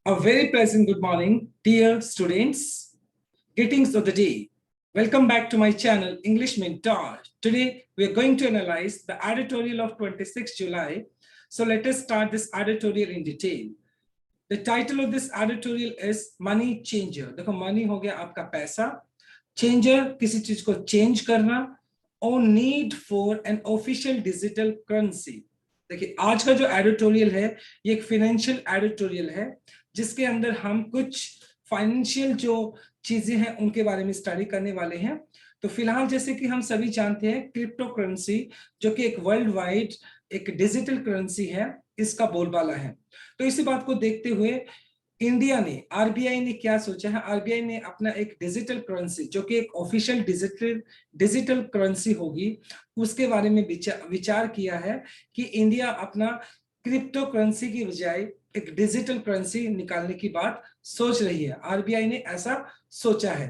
A very pleasant good morning, dear students. Greetings of the day. Welcome back to my channel, English Mentor. Today, we are going to analyze the editorial of 26 July. So let us start this editorial in detail. The title of this editorial is Money Changer. देखो money हो गया आपका पैसा, changer किसी चीज को change करना, or need for an official digital currency. देखिए आज का जो एडिटोरियल है ये एक फाइनेंशियल एडिटोरियल है जिसके अंदर हम कुछ फाइनेंशियल जो चीजें हैं उनके बारे में स्टडी करने वाले हैं। तो फिलहाल जैसे कि हम सभी जानते हैं क्रिप्टो करेंसी जो कि एक वर्ल्ड वाइड एक डिजिटल करेंसी है, इसका बोलबाला है। तो इसी बात को देखते हुए इंडिया ने, आरबीआई ने क्या सोचा है, आरबीआई ने अपना एक डिजिटल करेंसी जो कि एक ऑफिशियल डिजिटल करेंसी होगी उसके बारे में विचार किया है कि इंडिया अपना क्रिप्टो करेंसी की बजाय एक डिजिटल करेंसी निकालने की बात सोच रही है। आरबीआई ने ऐसा सोचा है।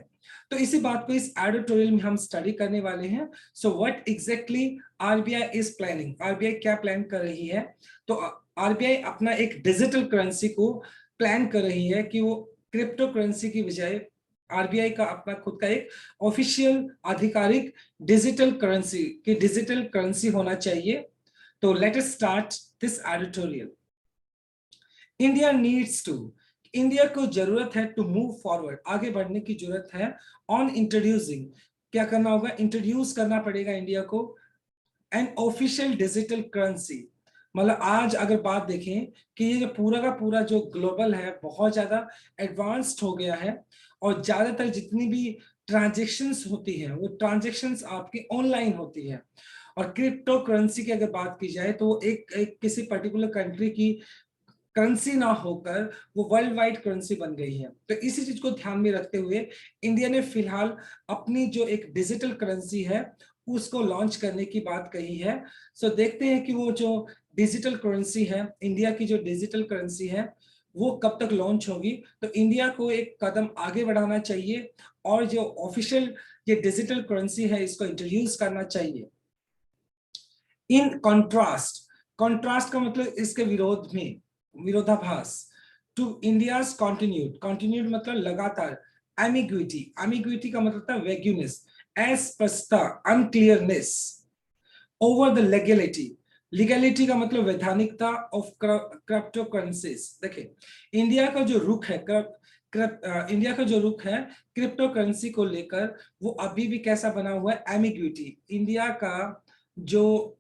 तो इसी बात को इस एडिटोरियल में हम स्टडी करने वाले हैं। So what exactly RBI is planning, RBI क्या प्लान कर रही है। तो आरबीआई अपना एक डिजिटल करेंसी को प्लान कर रही है कि वो क्रिप्टो करेंसी की बजाय आरबीआई का अपना खुद का एक ऑफिशियल आधिकारिक डिजिटल करेंसी होना चाहिए। तो let us start this editorial. India needs to, India को जरूरत है टू मूव फॉरवर्ड, आगे बढ़ने की जरूरत है। ऑन इंट्रोड्यूसिंग, क्या करना होगा, इंट्रोड्यूस करना पड़ेगा इंडिया को एन ऑफिशियल डिजिटल करेंसी। मतलब आज अगर बात देखें कि ये जो पूरा का पूरा जो ग्लोबल है बहुत ज्यादा एडवांस्ड हो गया है और ज्यादातर जितनी भी ट्रांजेक्शन्स होती हैं वो ट्रांजेक्शन्स आपकी ऑनलाइन होती है। और क्रिप्टो करेंसी की अगर बात की जाए तो एक किसी पर्टिकुलर कंट्री की करेंसी ना होकर वो वर्ल्ड वाइड करेंसी बन गई है। तो इसी चीज को ध्यान में रखते हुए इंडिया ने फिलहाल अपनी जो एक डिजिटल करेंसी है उसको लॉन्च करने की बात कही है। सो देखते हैं कि वो जो डिजिटल करेंसी है, इंडिया की जो डिजिटल करेंसी है वो कब तक लॉन्च होगी। तो इंडिया को एक कदम आगे बढ़ाना चाहिए और जो ऑफिशियल ये डिजिटल करेंसी है इसको इंट्रोड्यूस करना चाहिए। इन कॉन्ट्रास्ट, कॉन्ट्रास्ट का मतलब इसके विरोध में, विरोधाभास टू इंडियाज कॉन्टिन्यूड मतलब लगातार। एमिग्विटी, एमिग्विटी का मतलब था वेग्यूनेस, अस्पष्टता, अनक्लियरनेस। ओवर द लीगैलिटी, लीगैलिटी का मतलब वैधानिकता ऑफ क्रिप्टो करेंसीज। देखिए इंडिया का जो रुख है इंडिया का जो रुख है क्रिप्टो करेंसी को लेकर वो अभी भी कैसा बना हुआ है, एमिग्विटी। इंडिया का जो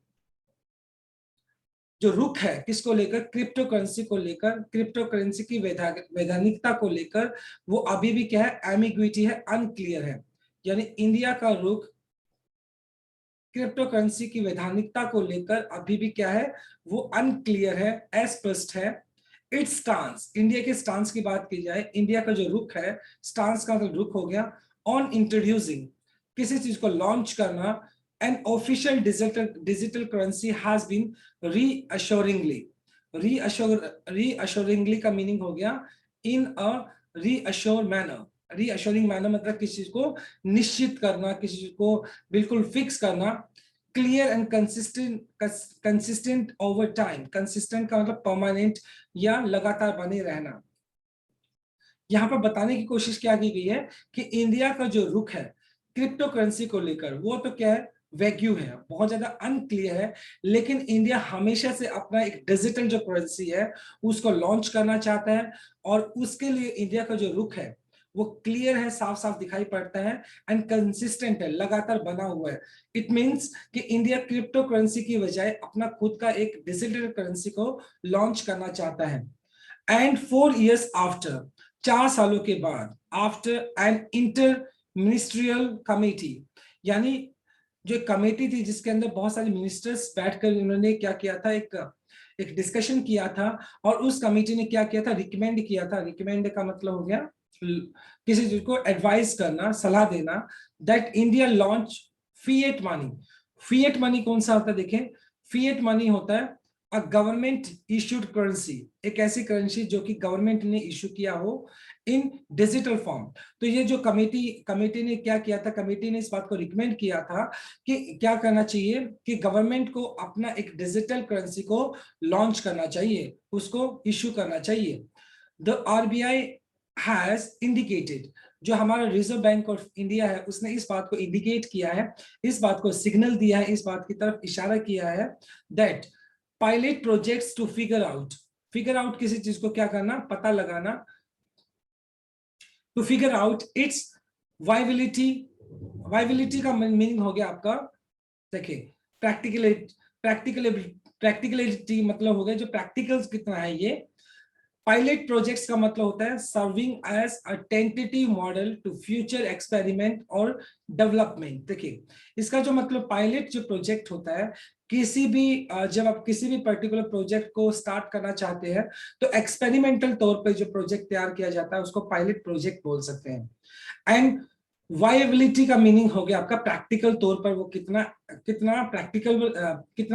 रुख है किसको लेकर, क्रिप्टो करेंसी को लेकर, क्रिप्टो करेंसी की वैधानिकता को लेकर वो अभी भी क्या है, एमिग्विटी है, अनक्लियर है। यानी इंडिया का रुख क्रिप्टो करेंसी की वैधानिकता को लेकर अभी भी क्या है, वो अनक्लियर है, अस्पष्ट है। इट्स स्टांस, इंडिया के स्टांस की बात की जाए, इंडिया का जो रुख है, स्टांस का मतलब रुख हो गया। ऑन इंट्रोड्यूसिंग, किसी चीज को लॉन्च करना, an official digital currency has been reassuringly का मीनिंग हो गया in a reassure manner। Reassuring manner मतलब किसी चीज को निश्चित करना, किसी चीज को बिल्कुल फिक्स करना। Clear and consistent over time, consistent का मतलब परमानेंट या लगातार बने रहना। यहां पर बताने की कोशिश क्या की गई है कि इंडिया का जो रुख है क्रिप्टो करेंसी को लेकर वो तो क्या है, वैग्यू है, बहुत ज्यादा अनक्लियर है। लेकिन इंडिया हमेशा से अपना एक डिजिटल जो करेंसी है उसको लॉन्च करना चाहता है और उसके लिए इंडिया का जो रुख है वो क्लियर है, साफ साफ दिखाई पड़ता है एंड कंसिस्टेंट है, लगातार बना हुआ है। इट मींस कि इंडिया क्रिप्टो करेंसी की बजाय अपना खुद का एक डिजिटल करेंसी को लॉन्च करना चाहता है। एंड 4 years आफ्टर, 4 सालों के बाद, after an inter ministerial committee, यानी जो कमेटी थी जिसके अंदर बहुत सारे मिनिस्टर्स बैठकर उन्होंने क्या किया था, एक डिस्कशन किया था और उस कमेटी ने क्या किया था, रिकमेंड किया था। रिकमेंड का मतलब हो गया किसी चीज को एडवाइस करना, सलाह देना, that India launch fiat money. Fiat money कौन सा होता है, देखें फिएट मनी होता है अ गवर्नमेंट इश्यूड करेंसी, एक ऐसी करेंसी जो कि गवर्नमेंट ने इशू किया हो इन डिजिटल फॉर्म। तो ये जो कमेटी ने क्या किया था, कमेटी ने इस बात को रिकमेंड किया था कि क्या करना चाहिए कि गवर्नमेंट को अपना एक डिजिटल करेंसी को लॉन्च करना चाहिए, उसको इशू करना चाहिए। द आरबीआई हैज इंडिकेटेड, जो हमारा रिजर्व बैंक ऑफ इंडिया है उसने इस बात को इंडिकेट किया है, इस बात को सिग्नल दिया है, इस बात की तरफ इशारा किया है that pilot projects to figure out किसी चीज को क्या करना, पता लगाना, to figure out its viability का मीनिंग हो गया आपका, देखिए प्रैक्टिकलिटी मतलब हो गया जो प्रैक्टिकल्स कितना है ये। पायलट प्रोजेक्ट्स का मतलब होता है serving as a tentative model to future experiment और डेवलपमेंट। देखिए इसका जो मतलब पायलट जो प्रोजेक्ट होता है, किसी भी जब आप किसी भी पर्टिकुलर प्रोजेक्ट को स्टार्ट करना चाहते हैं तो एक्सपेरिमेंटल तौर पे जो प्रोजेक्ट तैयार किया जाता है उसको पायलट प्रोजेक्ट बोल सकते हैं। एंड वायबिलिटी का मीनिंग हो गया आपका प्रैक्टिकल तौर पर वो कितना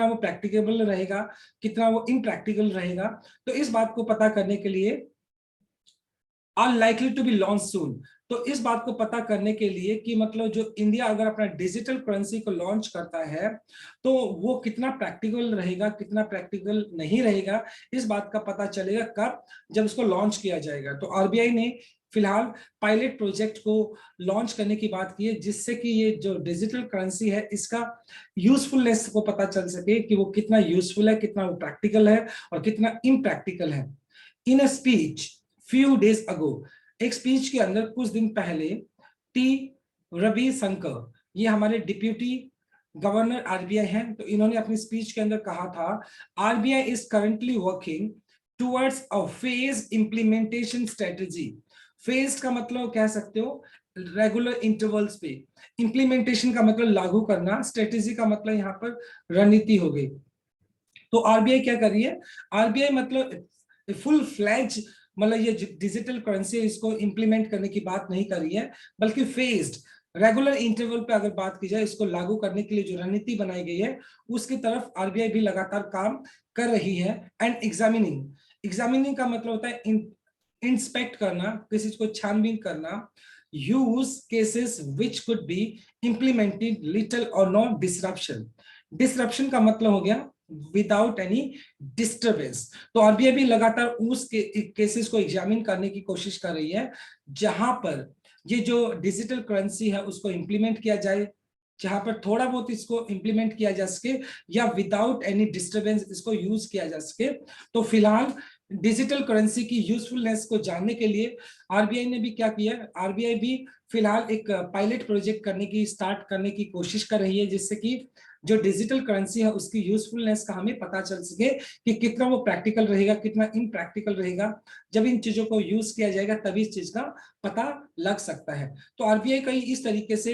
वो प्रैक्टिकेबल रहेगा, कितना वो इनप्रैक्टिकल रहेगा। तो इस बात को पता करने के लिए are likely to be launch soon, तो इस बात को पता करने के लिए कि मतलब जो इंडिया अगर अपना डिजिटल करेंसी को लॉन्च करता है तो वो कितना प्रैक्टिकल रहेगा, कितना प्रैक्टिकल नहीं रहेगा, इस बात का पता चलेगा कब, जब इसको लॉन्च किया जाएगा। तो आरबीआई ने फिलहाल पायलट प्रोजेक्ट को लॉन्च करने की बात की है, जिससे कि ये जो डिजिटल करेंसी है इसका यूजफुलनेस को पता चल सके कि वो कितना यूजफुल है, कितना वो प्रैक्टिकल है और कितना इम्प्रैक्टिकल है। In a speech few days ago, एक स्पीच के अंदर कुछ दिन पहले टी रविशंकर, ये हमारे डिप्यूटी गवर्नर आरबीआई हैं, तो इन्होंने अपनी स्पीच के अंदर कहा था RBI is currently working towards a phase implementation strategy. Phase का मतलब कह सकते हो रेगुलर इंटरवल्स पे, इंप्लीमेंटेशन का मतलब लागू करना, स्ट्रेटेजी का मतलब यहाँ पर रणनीति हो गई। तो आरबीआई क्या कर रही है, आरबीआई मतलब फुल फ्लैज मतलब ये डिजिटल करेंसी इसको इंप्लीमेंट करने की बात नहीं कर रही है, बल्कि फेज्ड रेगुलर इंटरवल पे अगर बात की जाए इसको लागू करने के लिए जो रणनीति बनाई गई है उसकी तरफ आरबीआई भी लगातार काम कर रही है। एंड एग्जामिनिंग का मतलब होता है इंस्पेक्ट करना, किसी को छानबीन करना, use cases which could be implemented little और नो डिसरप्शन का मतलब हो गया विदाउट एनी डिस्टर्बेंस। तो आरबीआई भी लगातार उस केसेस को एग्जामिन करने की कोशिश कर रही है जहां पर ये जो डिजिटल करेंसी है उसको इंप्लीमेंट किया जाए, जहां पर थोड़ा बहुत इसको इंप्लीमेंट किया जा सके या विदाउट एनी डिस्टर्बेंस इसको यूज किया जा सके। तो फिलहाल डिजिटल करेंसी की यूजफुलनेस को जानने के लिए आरबीआई ने भी क्या किया, आरबीआई भी फिलहाल एक पायलट प्रोजेक्ट स्टार्ट करने की कोशिश कर रही है, जिससे कि जो डिजिटल करेंसी है उसकी यूजफुलनेस का हमें पता चल सके कि कितना वो प्रैक्टिकल रहेगा, कितना इनप्रैक्टिकल रहेगा। जब इन चीजों को यूज किया जाएगा तभी इस चीज का पता लग सकता है। तो आरबीआई का इस तरीके से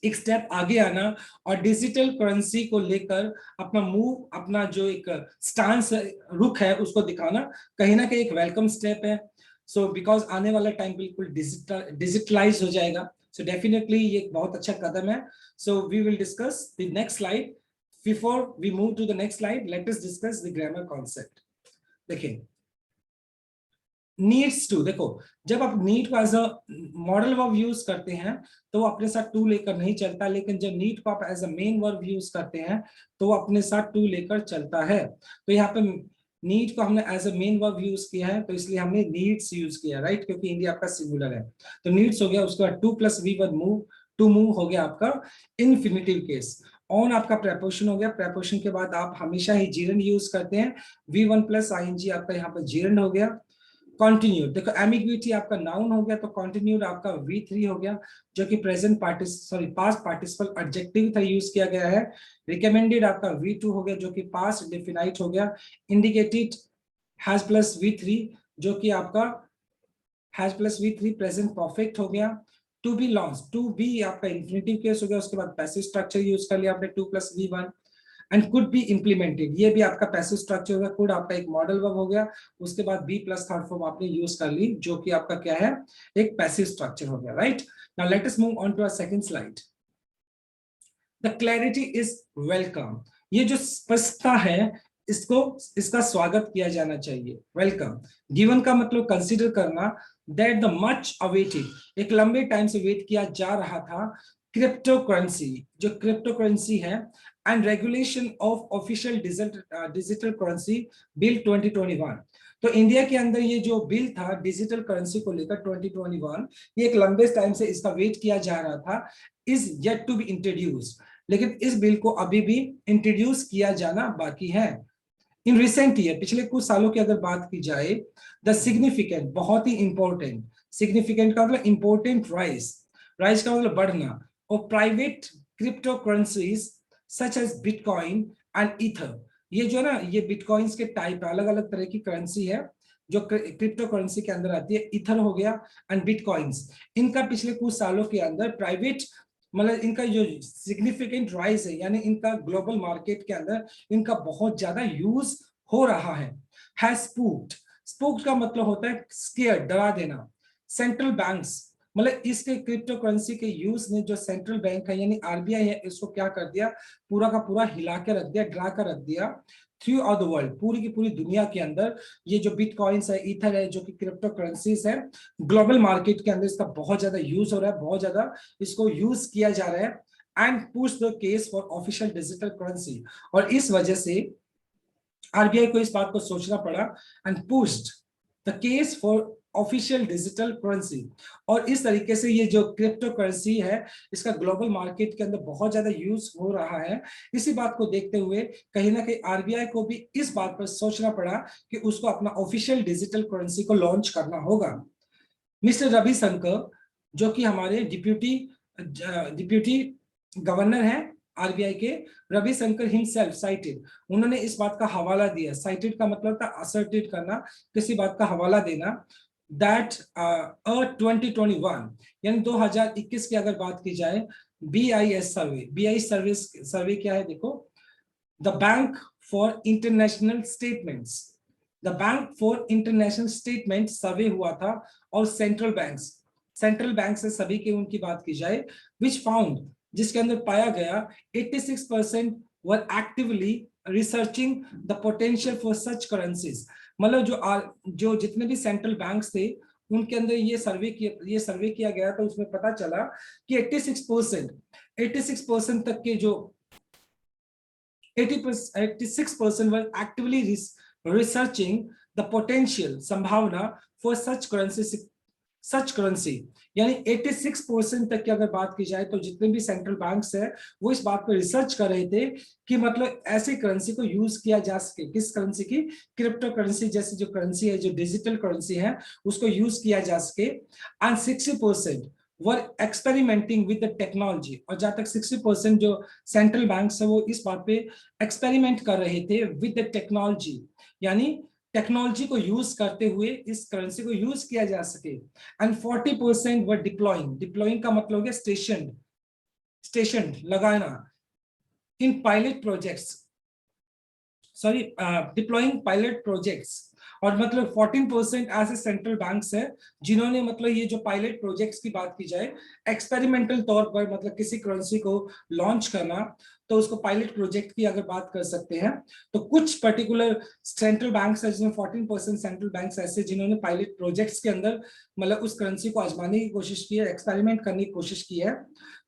एक स्टेप आगे आना और डिजिटल करेंसी को लेकर अपना मूव, अपना जो एक स्टांस रुख है उसको दिखाना कहीं ना कहीं एक वेलकम स्टेप है। सो बिकॉज आने वाला टाइम बिल्कुल डिजिटलाइज हो जाएगा, सो डेफिनेटली ये एक बहुत अच्छा कदम है। So we will discuss the next slide. Before we move to the next slide, let us discuss the grammar concept. देखिए नीड्स टू, देखो जब आप नीड को as a modal verb use करते हैं तो वो अपने साथ टू लेकर नहीं चलता, लेकिन जब नीड को आप as a main verb use करते हैं तो वो अपने साथ टू लेकर चलता है। तो यहाँ पे नीड को हमने as a main verb use किया है तो इसलिए हमने नीड्स यूज किया, राइट, क्योंकि इंडिया आपका सिंगुलर है। तो नीड्स हो गया, उसके बाद to plus V verb move, to move हो गया आपका इनफिनिटिव केस। ऑन आपका प्रेपोजिशन हो गया, प्रेपोजिशन के बाद आप हमेशा ही जीरंड यूज करते हैं, V1 प्लस आईएनजी आपका यहाँ पर जीरंड हो गया। कॉन्टिन्यूड, देखो एम्बिग्युइटी आपका नाउन हो गया तो कॉन्टिन्यूड आपका V3 हो गया, जो कि पास्ट पार्टिसिपल एडजेक्टिव था यूज किया गया है। रिकमेंडेड आपका V2 हो गया जो कि पास्ट इंडेफिनाइट हो गया। इंडिकेटेड हैज प्लस V3 जो कि आपका has plus V3 present perfect हो गया। To be launch, to be आपका इंफिनिटिव केस हो गया, उसके बाद पैसिव स्ट्रक्चर यूज कर लिया आपने 2 plus V1। And could be implemented, ये भी आपका पैसिव स्ट्रक्चर होगा, कुड आपका एक मॉडल वर्ब हो गया, उसके बाद बी प्लस थर्ड फॉर्म आपने यूज कर ली जो कि आपका क्या है, एक पैसिव स्ट्रक्चर हो गया, right. Now let us move on to our second slide. The clarity is welcome, ये जो स्पष्टता है इसका स्वागत किया जाना चाहिए, वेलकम। गिवन का मतलब कंसीडर करना, दैट द मच अवेटेड, एक लंबे टाइम से वेट किया जा रहा था क्रिप्टो करेंसी, जो क्रिप्टो करेंसी है, and regulation of official digital currency bill 2021, तो इंडिया के अंदर ये जो बिल था डिजिटल करेंसी को लेकर 2021, ये एक लंबे टाइम से इसका वेट किया जा रहा था, is yet to be introduce, लेकिन इस बिल को अभी भी इंट्रोड्यूस किया जाना बाकी है। इन रिसेंट ईयर, पिछले कुछ सालों की अगर बात की जाए, द सिग्निफिकेंट, बहुत ही इंपॉर्टेंट, सिग्निफिकेंट का मतलब इंपॉर्टेंट राइज, राइज का मतलब बढ़ना, और private crypto currencies such as bitcoin and ether, ये जो ना ये बिटकॉइंस के टाइप है, अलग अलग तरह की करेंसी है जो क्रिप्टो करेंसी के अंदर आती है, ईथर हो गया एंड बिटकॉइंस, इनका पिछले कुछ सालों के अंदर प्राइवेट, मतलब इनका जो सिग्निफिकेंट राइज है, यानी इनका ग्लोबल मार्केट के अंदर इनका बहुत ज्यादा यूज हो रहा है। स्पूक्ड, स्पूक्ड का मतलब होता है स्केयर, डरा देना। सेंट्रल बैंक्स, मतलब इसके क्रिप्टो करेंसी के यूज ने जो सेंट्रल बैंक है यानी आरबीआई है, इसको क्या कर दिया, पूरा का पूरा हिला के रख दिया, डरा कर रख दिया थ्रू आउट द वर्ल्ड, पूरी की पूरी दुनिया के अंदर। ये जो बिटकॉइंस है, ईथर है, जो कि क्रिप्टो करेंसीज है, ग्लोबल मार्केट के अंदर इसका बहुत ज्यादा यूज हो रहा है, बहुत ज्यादा इसको यूज किया जा रहा है and push the case for official digital currency. और इस वजह से आरबीआई को इस बात को सोचना पड़ा and pushed the case for official digital currency. और इस तरीके से ये जो क्रिप्टो करेंसी है, इसका ग्लोबल मार्केट के अंदर बहुत ज्यादा यूज हो रहा है। इसी बात को देखते हुए कहीं ना कहीं आरबीआई को भी इस बात पर सोचना पड़ा कि उसको अपना ऑफिशियल डिजिटल करेंसी को लॉन्च करना होगा। मिस्टर रविशंकर, जो कि हमारे डिप्यूटी गवर्नर हैं आरबीआई के, रविशंकर हिमसेल्फ साइटेड, उन्होंने इस बात का हवाला दिया, साइटेड का मतलब था असर्टेड करना, किसी बात का हवाला देना, दैट 2021 यानी 2021 की अगर बात की जाए, बीआईएस सर्वे, बीआईएस सर्वे क्या है देखो, the bank for international statements, the bank for international statement survey हुआ था, और सेंट्रल बैंक से सभी की उनकी बात की जाए, विच फाउंड, जिसके अंदर पाया गया 86% were actively researching the potential for such currencies. मतलब जो जितने भी सेंट्रल बैंक्स थे उनके अंदर ये सर्वे किया गया, तो उसमें पता चला कि 86% तक के जो 86% were actively researching the potential, संभावना for such currency, यानी 86% तक की अगर बात की जाए तो जितने भी सेंट्रल बैंक्स है वो इस बात पर रिसर्च कर रहे थे कि मतलब ऐसे करेंसी को यूज किया जा सके, किस करेंसी की, क्रिप्टो करेंसी जैसी जो करेंसी है, जो डिजिटल करेंसी है, उसको यूज किया जा सके। And 60% were experimenting with the technology, और जहां तक 60% जो सेंट्रल बैंक्स है वो इस बात पे एक्सपेरिमेंट कर रहे थे विद द टेक्नोलॉजी, यानी टेक्नोलॉजी को यूज करते हुए इस करेंसी को यूज किया जा सके। एंड 40% वर डिप्लॉइंग, डिप्लॉइंग का मतलब हो गया स्टेशन लगाना, in pilot projects, sorry deploying pilot projects. और मतलब 14% ऐसे सेंट्रल बैंक्स हैं जिन्होंने मतलब ये जो पायलट प्रोजेक्ट्स की बात की जाए, एक्सपेरिमेंटल तौर पर मतलब किसी करेंसी को लॉन्च करना, तो उसको पायलट प्रोजेक्ट की अगर बात कर सकते हैं, तो कुछ पर्टिकुलर सेंट्रल बैंक्स है जिसमें 14% सेंट्रल बैंक्स ऐसे जिन्होंने पायलट प्रोजेक्ट्स के अंदर मतलब उस करेंसी को आजमाने की कोशिश की है, एक्सपेरिमेंट करने की कोशिश की है।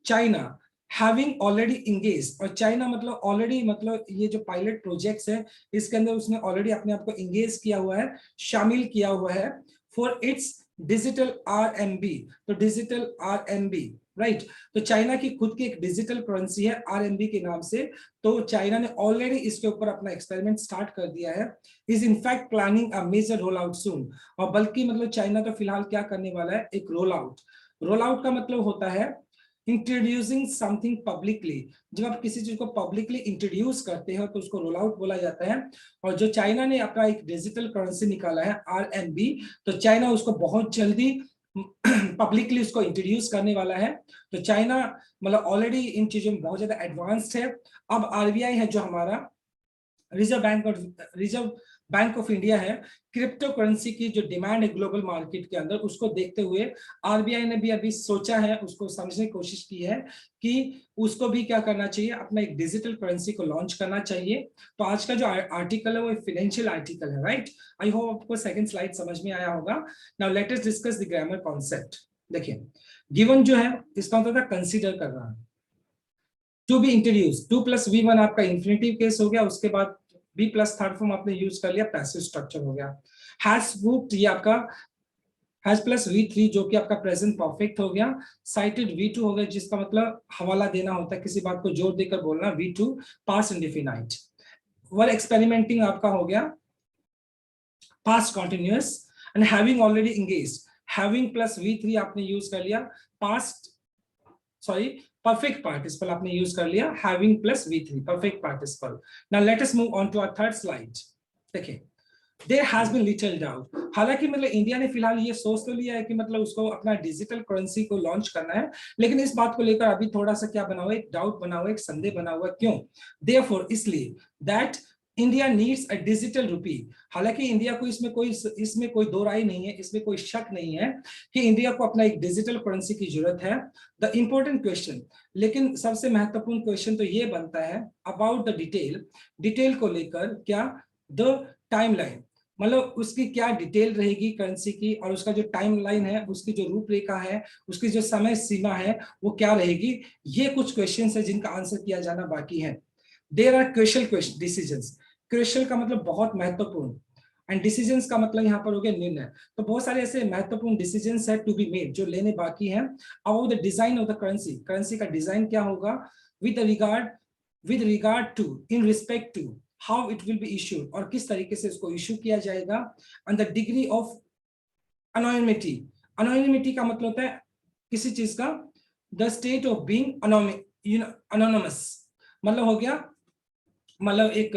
चाइना हैविंग ऑलरेडी इंगेज, और चाइना मतलब ऑलरेडी मतलब ये जो पायलट प्रोजेक्ट्स है इसके अंदर उसने ऑलरेडी अपने आप को इंगेज किया हुआ है, शामिल किया हुआ है फॉर इट्स डिजिटल आरएमबी। तो डिजिटल आरएमबी, राइट, तो चाइना की खुद की एक डिजिटल करेंसी है आरएमबी के नाम से, तो चाइना ने ऑलरेडी इसके ऊपर अपना एक्सपेरिमेंट स्टार्ट कर दिया है, is in fact planning a major roll out soon. और बल्कि मतलब चाइना तो फिलहाल क्या करने वाला है, एक रोल आउट, रोल आउट का मतलब होता है इंट्रोड्यूसिंग समथिंग पब्लिकली, जब आप किसी चीज को पब्लिकली इंट्रोड्यूस करते हो तो उसको रोल आउट बोला जाता है। और जो चाइना ने अपना एक डिजिटल करेंसी निकाला है आरएमबी, तो चाइना उसको बहुत जल्दी पब्लिकली उसको इंट्रोड्यूस करने वाला है। तो चाइना मतलब ऑलरेडी इन चीजों में बहुत ज्यादा एडवांस्ड है। अब आरबीआई है जो हमारा रिजर्व बैंक ऑफ इंडिया है, क्रिप्टो करेंसी की जो डिमांड है ग्लोबल मार्केट के अंदर, उसको देखते हुए आरबीआई ने भी अभी सोचा है, उसको समझने की कोशिश की है कि उसको भी क्या करना चाहिए, अपना एक डिजिटल करेंसी को लॉन्च करना चाहिए। तो आज का जो आर्टिकल है वो फाइनेंशियल आर्टिकल है, राइट। आई होप आपको सेकंड स्लाइड समझ में आया होगा। Now let us discuss the grammar concept. देखिए, गिवन जो है इसका मतलब था कंसीडर कर रहा है, टू बी इंट्रोड्यूस, 2+V1 आपका इंफिनिटिव केस हो गया, उसके बाद बी प्लस थर्ड फॉर्म आपने यूज कर लिया, पैसिव स्ट्रक्चर हो गया। हैज रूट ये आपका हैज प्लस V3 जो कि आपका प्रेजेंट परफेक्ट हो गया, साइटेड V2 हो गया जिसका मतलब हवाला देना होता है, किसी बात को जोर देकर बोलना, V2 पास्ट इंडेफिनाइट। वर एक्सपेरिमेंटिंग आपका हो गया past continuous, and having already engaged, having plus V3 आपने यूज कर लिया, पास्ट सॉरी परफेक्ट पार्टिसिपल आपने यूज कर लिया, having plus V3 perfect participle. Now let us move on to our third slide. देखिए there has been little doubt, हालांकि मतलब India ने फिलहाल ये सोच तो लिया है कि मतलब उसको अपना डिजिटल करेंसी को लॉन्च करना है, लेकिन इस बात को लेकर अभी थोड़ा सा क्या बना हुआ है, एक डाउट बना हुआ है, एक संदेह बना हुआ है। क्यों? देयरफॉर इसलिए that India needs a digital rupee. हालांकि इंडिया को इसमें कोई दो राय नहीं है, इसमें कोई शक नहीं है कि इंडिया को अपना एक डिजिटल करेंसी की जरूरत है। द इंपॉर्टेंट क्वेश्चन, लेकिन सबसे महत्वपूर्ण क्वेश्चन तो ये बनता है अबाउट द डिटेल को लेकर, क्या द टाइमलाइन, मतलब उसकी क्या डिटेल रहेगी करेंसी की, और उसका जो टाइमलाइन है, उसकी जो रूपरेखा है, उसकी जो समय सीमा है वो क्या रहेगी। ये कुछ क्वेश्चंस है जिनका आंसर किया जाना बाकी है। There are question decisions, question का मतलब बहुत महत्वपूर्ण, एंड डिसीजंस का मतलब यहाँ पर हो गया निर्णय। तो बहुत सारे ऐसे महत्वपूर्ण डिसीजंस है टू बी मेड जो लेने बाकी हैं about the design of the currency, currency का डिजाइन क्या होगा, with regard to, in respect to how it will be issued, और किस तरीके से इसको इश्यू किया जाएगा, and the degree of anonymity. Anonymity का मतलब होता है किसी चीज का, the state of being anonymous, मतलब हो गया मतलब एक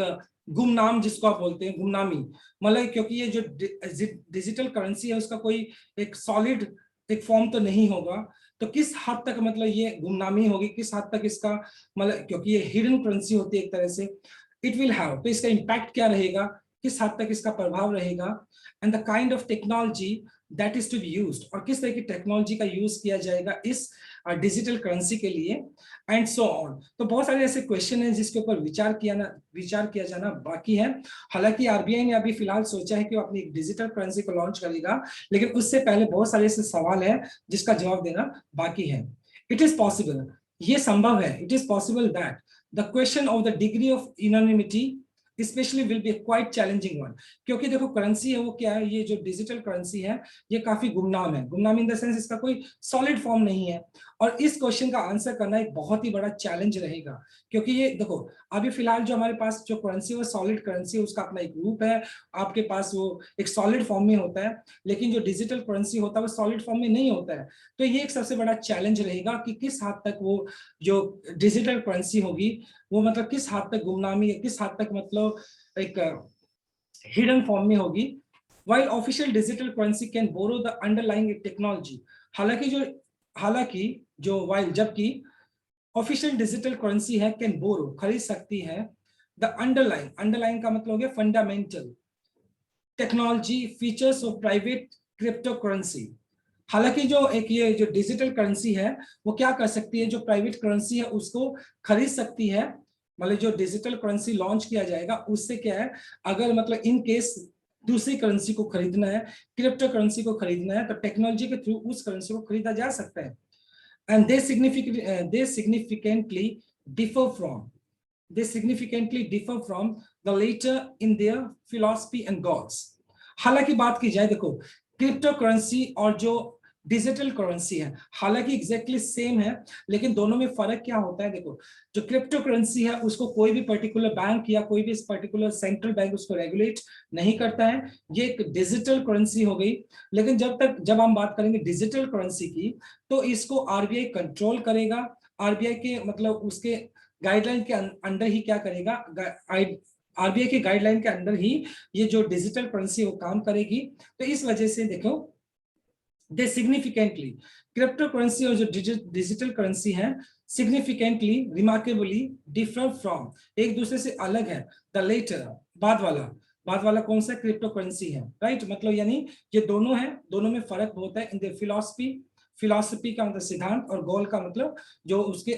गुमनाम जिसको आप बोलते हैं, गुमनामी, मतलब क्योंकि ये जो डिजिटल करेंसी है उसका कोई एक सॉलिड एक फॉर्म तो नहीं होगा, तो किस हद तक मतलब ये गुमनामी होगी, किस हद तक इसका मतलब, क्योंकि ये हिडन करेंसी होती है एक तरह से, इट विल हैव, तो इसका इम्पैक्ट क्या रहेगा, किस हद तक इसका प्रभाव रहेगा, and the kind of technology that is to be used, और किस तरह की टेक्नोलॉजी का यूज किया जाएगा इस डिजिटल करेंसी के लिए, एंड सो ऑन। तो बहुत सारे ऐसे क्वेश्चन हैं जिसके ऊपर विचार किया जाना बाकी है। हालांकि आरबीआई ने अभी फिलहाल सोचा है कि वो अपनी डिजिटल करेंसी को लॉन्च करेगा, लेकिन उससे पहले बहुत सारे ऐसे सवाल है जिसका जवाब देना बाकी है। इट इज पॉसिबल, ये संभव है, it is possible that the question of the degree of anonymity especially will be a quite challenging one, क्योंकि देखो करेंसी है वो क्या है, ये जो डिजिटल करेंसी है ये काफी गुमनाम है, गुमनाम इन द सेंस इसका कोई सॉलिड फॉर्म नहीं है, और इस क्वेश्चन का आंसर करना एक बहुत ही बड़ा चैलेंज रहेगा। क्योंकि ये देखो अभी फिलहाल जो हमारे पास जो करेंसी है वो सॉलिड करेंसी है, उसका अपना एक रूप है, आपके पास वो एक सॉलिड फॉर्म में होता है, लेकिन जो डिजिटल करेंसी होता है वो सॉलिड फॉर्म में नहीं होता है। तो ये एक सबसे बड़ा चैलेंज रहेगा कि किस हद तक वो जो डिजिटल करेंसी होगी वो मतलब किस हद तक गुमनामी है, किस हद तक मतलब एक हिडन फॉर्म में होगी। While official digital currency can borrow the underlying technology, हालांकि जो व्हाइल जबकि ऑफिशियल डिजिटल करेंसी है कैन बोरो खरीद सकती है द अंडरलाइन का मतलब हो गया fundamental technology features of private crypto currency. हालांकि जो एक ये जो डिजिटल करेंसी है वो क्या कर सकती है, जो प्राइवेट करेंसी है उसको खरीद सकती है, मतलब जो डिजिटल करेंसी लॉन्च किया जाएगा उससे क्या है, अगर मतलब इन केस दूसरी करेंसी को खरीदना है, क्रिप्टो करेंसी को खरीदना है, तो टेक्नोलॉजी के थ्रू उस करेंसी को खरीदा जा सकता है। And they significantly differ from the later in their philosophy and goals। हालांकि बात की जाए देखो क्रिप्टो करेंसी और जो डिजिटल करेंसी है हालांकि एग्जैक्टली सेम है, लेकिन दोनों में फर्क क्या होता है, देखो जो क्रिप्टो करेंसी है उसको कोई भी पर्टिकुलर बैंक या कोई भी पर्टिकुलर सेंट्रल बैंक उसको रेगुलेट नहीं करता है, ये एक डिजिटल करेंसी हो गई। लेकिन जब हम बात करेंगे डिजिटल करेंसी की तो इसको आरबीआई कंट्रोल करेगा, आरबीआई के मतलब उसके गाइडलाइन के अंडर ही क्या करेगा, आरबीआई के गाइडलाइन के अंदर ही ये जो डिजिटल करेंसी वो काम करेगी। तो इस वजह से देखो दे सिग्निफिकेंटली क्रिप्टो करेंसी और जो डिजिटल करेंसी है सिग्निफिकेंटली रिमार्केबली डिफर फ्रॉम, एक दूसरे से अलग है, द लेटर बाद वाला कौन सा क्रिप्टो करेंसी है, राइट, मतलब यानी ये दोनों है, दोनों में फर्क होता है इन द फिलॉसफी का मतलब सिद्धांत, और गोल का मतलब जो उसके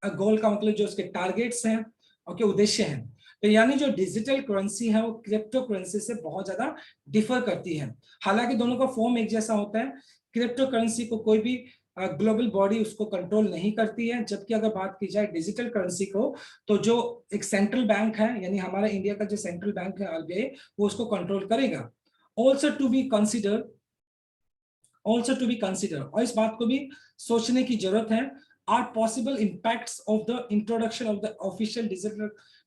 गोल का मतलब जो उसके टारगेट्स हैं और के उद्देश्य हैं। तो यानी जो डिजिटल करेंसी है वो क्रिप्टो करेंसी से बहुत ज्यादा डिफर करती है, हालांकि दोनों का फॉर्म एक जैसा होता है। क्रिप्टो करेंसी को कोई भी ग्लोबल बॉडी उसको कंट्रोल नहीं करती है, जबकि अगर बात की जाए डिजिटल करेंसी को तो जो एक सेंट्रल बैंक है यानी हमारा इंडिया का जो सेंट्रल बैंक है आरबीआई वो उसको कंट्रोल करेगा। ऑल्सो टू बी कंसिडर, और इस बात को भी सोचने की जरूरत है, are possible impacts of the introduction of the official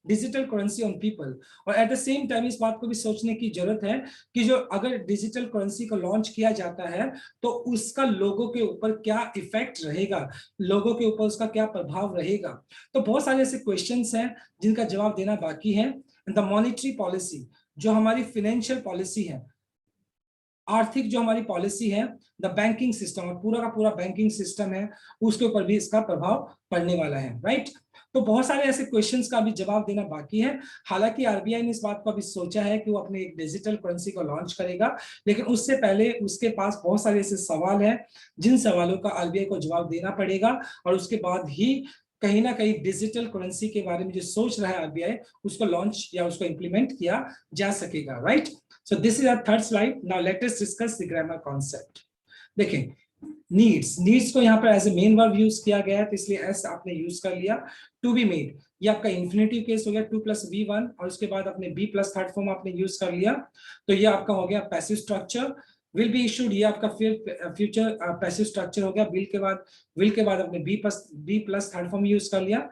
digital currency on people. और एट द सेम टाइम इस बात को भी सोचने की जरूरत है कि जो अगर डिजिटल करेंसी को लॉन्च किया जाता है तो उसका लोगों के ऊपर क्या इफेक्ट रहेगा, लोगों के ऊपर उसका क्या प्रभाव रहेगा। तो बहुत सारे ऐसे क्वेश्चंस हैं जिनका जवाब देना बाकी है। द मॉनेटरी पॉलिसी, जो हमारी फाइनेंशियल पॉलिसी है, आर्थिक जो हमारी पॉलिसी है, द बैंकिंग सिस्टम, और पूरा का पूरा बैंकिंग सिस्टम है, उसके ऊपर भी इसका प्रभाव पड़ने वाला है, राइट। तो बहुत सारे ऐसे क्वेश्चंस का भी जवाब देना बाकी है। हालांकि आरबीआई ने इस बात को अभी सोचा है कि वो अपने एक डिजिटल करेंसी को लॉन्च करेगा, लेकिन उससे पहले उसके पास बहुत सारे ऐसे सवाल हैं जिन सवालों का आरबीआई को जवाब देना पड़ेगा, और उसके बाद ही कहीं ना कहीं डिजिटल करेंसी के बारे में जो सोच रहा है आरबीआई, उसको लॉन्च या उसको इंप्लीमेंट किया जा सकेगा, right. So this is our third slide. Now let us discuss the grammar concept. देखें, नीड्स को यहाँ पर as a main verb use किया गया है, तो इसलिए एस आपने यूज कर लिया। टू बी मेड, ये आपका इन्फिनेटिव केस हो गया, 2 + V1, और उसके बाद अपने बी प्लस थर्ड फॉर्म आपने यूज कर लिया, तो ये आपका हो गया passive structure. Will be issued, ये आपका फ्यूचर पैसिव स्ट्रक्चर हो गया। विल के बाद अपने be plus third form use कर लिया।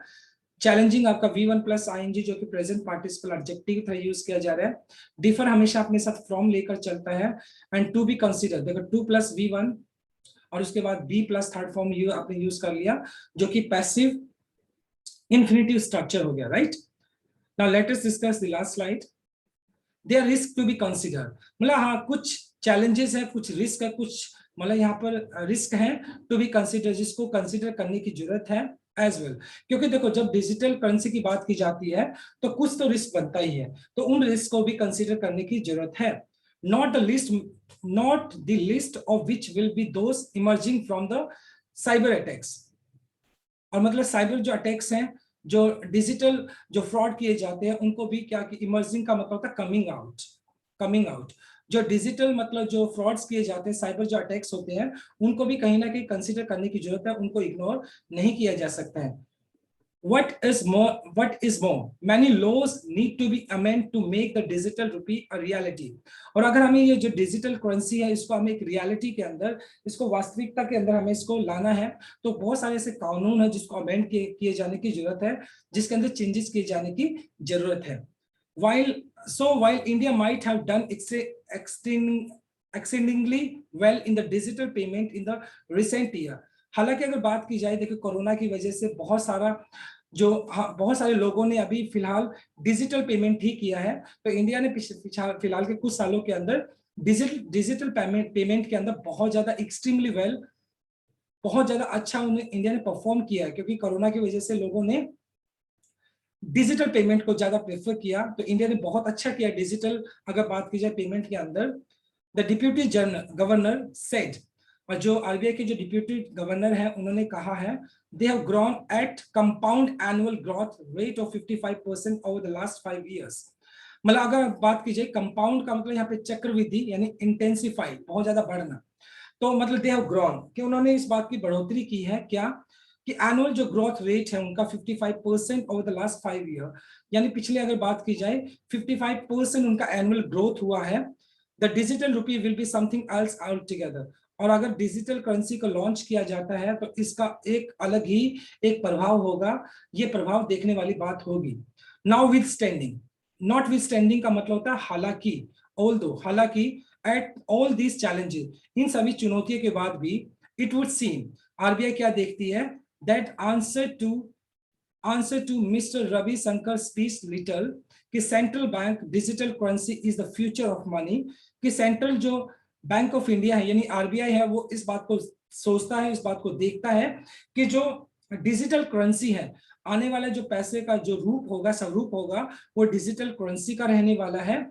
चैलेंजिंग आपका V1 + ing, जो कि प्रेजेंट पार्टिसिपल एडजेक्टिव था, यूज किया जा रहा है। डिफर हमेशा अपने साथ फ्रॉम लेकर चलता है। एंड टू बी कंसीडर, देखो 2 + V1 और उसके बाद बी प्लस थर्ड फॉर्म आपने यूज कर लिया, जो कि पैसिव इंफिनिटिव स्ट्रक्चर हो गया, right. Now let us discuss the last slide. There risk to be consider, मतलब हाँ कुछ चैलेंजेस है, कुछ रिस्क है, कुछ मतलब यहाँ पर रिस्क है टू बी कंसीडर, जिसको कंसीडर करने की जरूरत है एज वेल। क्योंकि देखो जब डिजिटल करेंसी की बात की जाती है तो कुछ तो रिस्क बनता ही है, तो उन रिस्क को भी कंसीडर करने की जरूरत है। Not the list of which will be those emerging from the cyber attacks. और मतलब साइबर जो अटैक्स हैं, जो डिजिटल जो फ्रॉड किए जाते हैं, उनको भी क्या कि इमर्जिंग का मतलब होता है कमिंग आउट। जो डिजिटल मतलब जो फ्रॉड्स किए जाते हैं, साइबर जो अटैक्स होते हैं, उनको भी कहीं ना कहीं कंसीडर करने की जरूरत है, उनको इग्नोर नहीं किया जा सकता है। What is more? Many laws need to be amended to make the digital rupee a reality. और अगर हमें ये जो डिजिटल करेंसी है, इसको हमें एक रियलिटी के अंदर, इसको वास्तविकता के अंदर हमें इसको लाना है, तो बहुत सारे ऐसे कानून है जिसको अमेंड किए जाने की जरूरत है, जिसके अंदर चेंजेस किए जाने की जरूरत है। While India might have done exceedingly well in the digital payment in the recent year, हालांकि अगर बात की जाए, देखो कोरोना की वजह से बहुत सारे लोगों ने अभी फिलहाल डिजिटल पेमेंट ही किया है, तो इंडिया ने फिलहाल के कुछ सालों के अंदर डिजिटल पेमेंट के अंदर बहुत ज्यादा एक्सट्रीमली वेल, बहुत ज्यादा अच्छा इंडिया ने परफॉर्म किया है, क्योंकि कोरोना की वजह से लोगों ने डिजिटल पेमेंट को ज्यादा प्रेफर किया, तो इंडिया ने बहुत अच्छा किया डिजिटल अगर बात की जाए पेमेंट के अंदर। द डिप्यूटी गवर्नर सेड, और जो आरबीआई के जो डिप्यूटी गवर्नर हैं उन्होंने कहा है, they have grown at compound annual growth rate of 55% over the last 5 years। मतलब अगर बात की जाए कंपाउंड का मतलब यहाँ पे चक्रवृद्धि यानी इंटेंसिफाई, बहुत ज्यादा बढ़ना, तो मतलब दे हैव ग्रोन कि उन्होंने इस बात की बढ़ोतरी की है क्या कि एनुअल जो ग्रोथ रेट है उनका 55% ओवर द लास्ट 5 year, यानी पिछले अगर बात की जाए 55% उनका एनुअल ग्रोथ हुआ है। The digital rupee will be something else all together, और अगर डिजिटल करेंसी को लॉन्च किया जाता है तो इसका एक अलग ही एक प्रभाव होगा, ये प्रभाव देखने वाली बात होगी। Now with standing, not with standing का मतलब होता है हालांकि, हालांकि एट ऑल दीज चैलेंजेस, इन सभी चुनौतियों के बाद भी, इट वुड सीम, आरबीआई क्या देखती है, that answer to mister Ravi Shankar speech little कि central bank digital currency is the future of money, कि सेंट्रल जो बैंक ऑफ इंडिया है यानी आरबीआई है, वो इस बात को सोचता है, इस बात को देखता है कि जो डिजिटल करेंसी है, आने वाला जो पैसे का जो रूप होगा, स्वरूप होगा, वो डिजिटल करेंसी का रहने वाला है।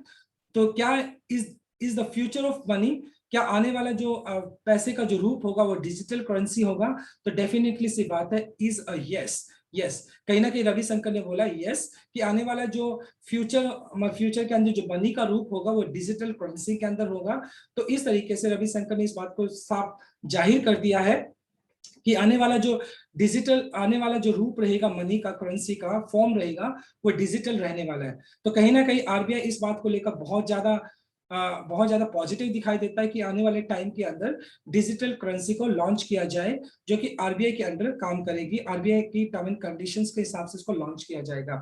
तो क्या is the future of money, क्या आने वाला जो पैसे का जो रूप होगा वो डिजिटल करेंसी होगा, तो डेफिनेटली सी बात है इज अ यस। कहीं ना कहीं रविशंकर ने बोला यस कि आने वाला जो फ्यूचर के अंदर जो मनी का रूप होगा वो डिजिटल करेंसी के अंदर होगा। तो इस तरीके से रविशंकर ने इस बात को साफ जाहिर कर दिया है कि आने वाला जो रूप रहेगा मनी का, करेंसी का फॉर्म रहेगा, वो डिजिटल रहने वाला है। तो कहीं ना कहीं आरबीआई इस बात को लेकर बहुत ज्यादा बहुत ज्यादा पॉजिटिव दिखाई देता है कि आने वाले टाइम के अंदर डिजिटल करेंसी को लॉन्च किया जाए, जो कि आरबीआई के अंडर काम करेगी। आरबीआई की टर्म एंड कंडीशंस के हिसाब से इसको लॉन्च किया जाएगा।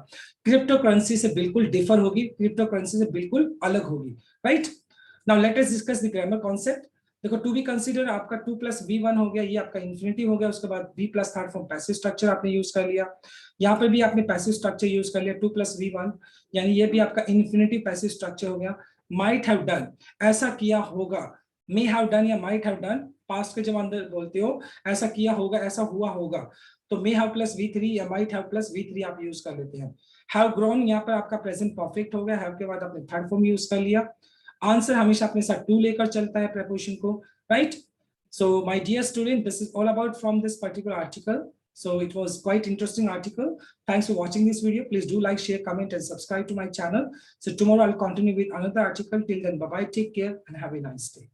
क्रिप्टो करेंसी से बिल्कुल डिफर होगी, क्रिप्टो करेंसी से बिल्कुल अलग होगी, right. Now let us discuss the grammar concept. देखो, टू बी कंसीडर आपका 2 + v1 हो गया, ये आपका इन्फिनिटिव हो गया। उसके बाद v + third form passive structure आपने यूज कर लिया। यहाँ पे भी आपने पैसिव स्ट्रक्चर यूज कर लिया 2 + v1, यानी ये भी आपका इन्फिनिटिव पैसिव स्ट्रक्चर हो गया। माइट हैव डन, ऐसा किया होगा। मे हैव डन या माइट हैव डन पास्ट के जब अंदर बोलते हो, ऐसा किया होगा, ऐसा हुआ होगा, तो मे हैव + v3 या माइट हैव + v3 आप यूज कर लेते हैं। हैव ग्रोन यहाँ पर आपका प्रेजेंट परफेक्ट हो गया, हैव के बाद आपने थर्ड फॉर्म यूज कर लिया। आंसर हमेशा अपने साथ टू लेकर चलता है preposition को, right? So my dear student, this is all about from this particular article. So it was quite interesting article. Thanks for watching this video. Please do like, share, comment, and subscribe to my channel. So tomorrow I'll continue with another article. Till then, bye bye, take care, and have a nice day.